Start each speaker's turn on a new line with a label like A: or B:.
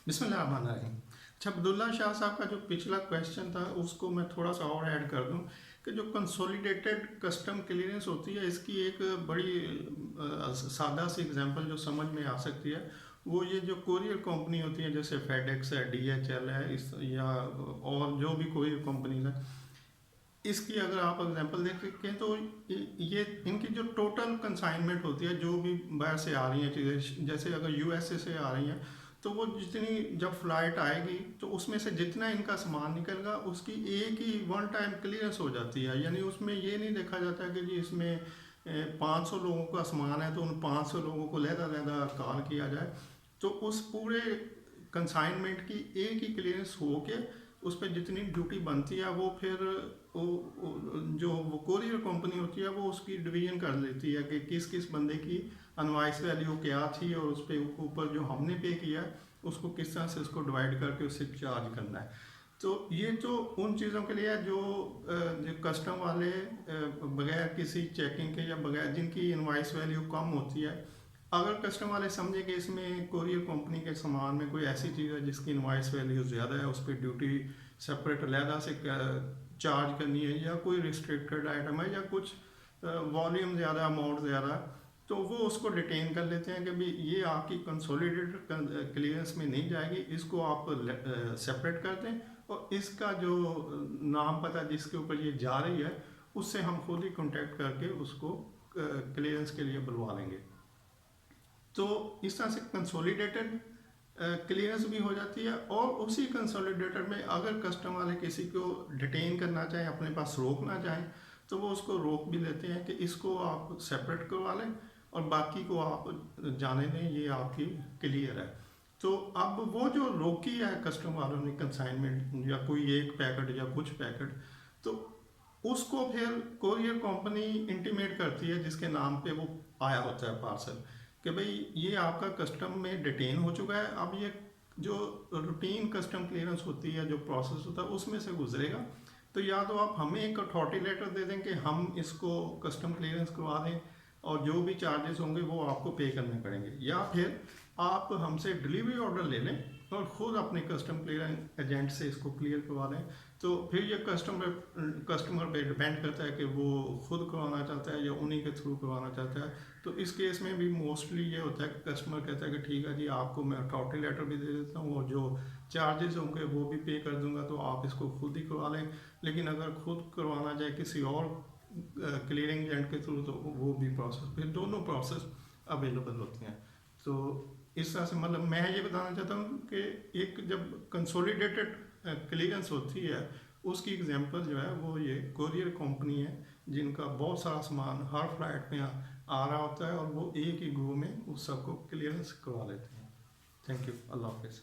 A: बिस्मिल्लाहिर्रहमानिर्रहीम। अच्छा, अब्दुल्ला शाह साहब का जो पिछला क्वेश्चन था उसको मैं थोड़ा सा और ऐड कर दूं कि जो कंसोलिडेटेड कस्टम क्लियरेंस होती है इसकी एक बड़ी सादा सी एग्जांपल जो समझ में आ सकती है वो ये जो कोरियर कंपनी होती है जैसे फेडेक्स है, डीएचएल है, इस या और जो भी कोरियर कंपनीज है, इसकी अगर आप एग्जांपल देख सकें तो ये इनकी जो टोटल कंसाइनमेंट होती है जो भी बाहर से आ रही हैं चीज़ें, जैसे अगर यूएसए से आ रही हैं तो वो जितनी जब फ्लाइट आएगी तो उसमें से जितना इनका सामान निकलेगा उसकी एक ही वन टाइम क्लियरेंस हो जाती है। यानी उसमें ये नहीं देखा जाता कि जी इसमें 500 लोगों का सामान है तो उन 500 लोगों को लहदा कॉल किया जाए। तो उस पूरे कंसाइनमेंट की एक ही क्लियरेंस हो के उस पर जितनी ड्यूटी बनती है वो फिर जो वो कोरियर कंपनी होती है वो उसकी डिवीजन कर लेती है कि किस किस बंदे की अनवाइस वैल्यू क्या थी और उस पर ऊपर जो हमने पे किया है उसको किस तरह से उसको डिवाइड करके उससे चार्ज करना है। तो ये तो उन चीज़ों के लिए है जो कस्टम वाले बगैर किसी चेकिंग के या बगैर जिनकी इनवाइस वैल्यू कम होती है, अगर कस्टम वाले समझे कि इसमें कोरियर कंपनी के सामान में कोई ऐसी चीज़ है जिसकी इनवाइस वैल्यू ज़्यादा है, उस पर ड्यूटी सेपरेट अलहदा से चार्ज करनी है या कोई रिस्ट्रिक्टेड आइटम है या कुछ वॉल्यूम ज़्यादा, अमाउंट ज़्यादा, तो वो उसको डिटेन कर लेते हैं कि भाई ये आपकी कंसोलिडेटेड क्लियरेंस में नहीं जाएगी, इसको आप सेपरेट कर दें और इसका जो नाम पता जिसके ऊपर ये जा रही है उससे हम खुद ही कॉन्टेक्ट करके उसको क्लियरेंस के लिए बुलवा लेंगे। तो इस तरह से कंसोलिडेटेड क्लियरेंस भी हो जाती है। और उसी कंसोलिडेटर में अगर कस्टम वाले किसी को डिटेन करना चाहें, अपने पास रोकना चाहें, तो वो उसको रोक भी लेते हैं कि इसको आप सेपरेट करवा लें और बाकी को आप जाने दें, ये आपकी क्लियर है। तो अब वो जो रोकी है कस्टम वालों ने कंसाइनमेंट या कोई एक पैकेट या कुछ पैकेट, तो उसको फिर कोरियर कंपनी इंटीमेट करती है जिसके नाम पे वो आया होता है पार्सल कि भाई ये आपका कस्टम में डिटेन हो चुका है, अब ये जो रूटीन कस्टम क्लियरेंस होती है, जो प्रोसेस होता है उसमें से गुजरेगा। तो या तो आप हमें एक अथॉरिटी लेटर दे दें कि हम इसको कस्टम क्लियरेंस करवा दें और जो भी चार्जेस होंगे वो आपको पे करने पड़ेंगे, या फिर आप हमसे डिलीवरी ऑर्डर ले लें और ख़ुद अपने कस्टम क्लियरेंस एजेंट से इसको क्लियर करवा लें। तो फिर ये कस्टमर पे डिपेंड करता है कि वो खुद करवाना चाहता है या उन्हीं के थ्रू करवाना चाहता है। तो इस केस में भी मोस्टली ये होता है कि कस्टमर कहता है कि ठीक है जी, आपको मैं अथॉरिटी लेटर भी दे देता हूँ और जो चार्जेस होंगे वो भी पे कर दूंगा, तो आप इसको खुद ही करवा लें। लेकिन अगर खुद करवाना जाए किसी और क्लियरिंग एजेंट के थ्रू तो वो भी प्रोसेस, फिर दोनों प्रोसेस अवेलेबल होते हैं। तो इस तरह से मतलब मैं ये बताना चाहता हूँ कि एक जब कंसोलिडेटेड क्लियरेंस होती है उसकी एग्जांपल जो है वो ये कोरियर कंपनी है जिनका बहुत सारा सामान हर फ्लाइट में आ रहा होता है और वो एक ही गो में उस सबको क्लियरेंस करवा लेते हैं। थैंक यू, अल्लाह हाफिज़।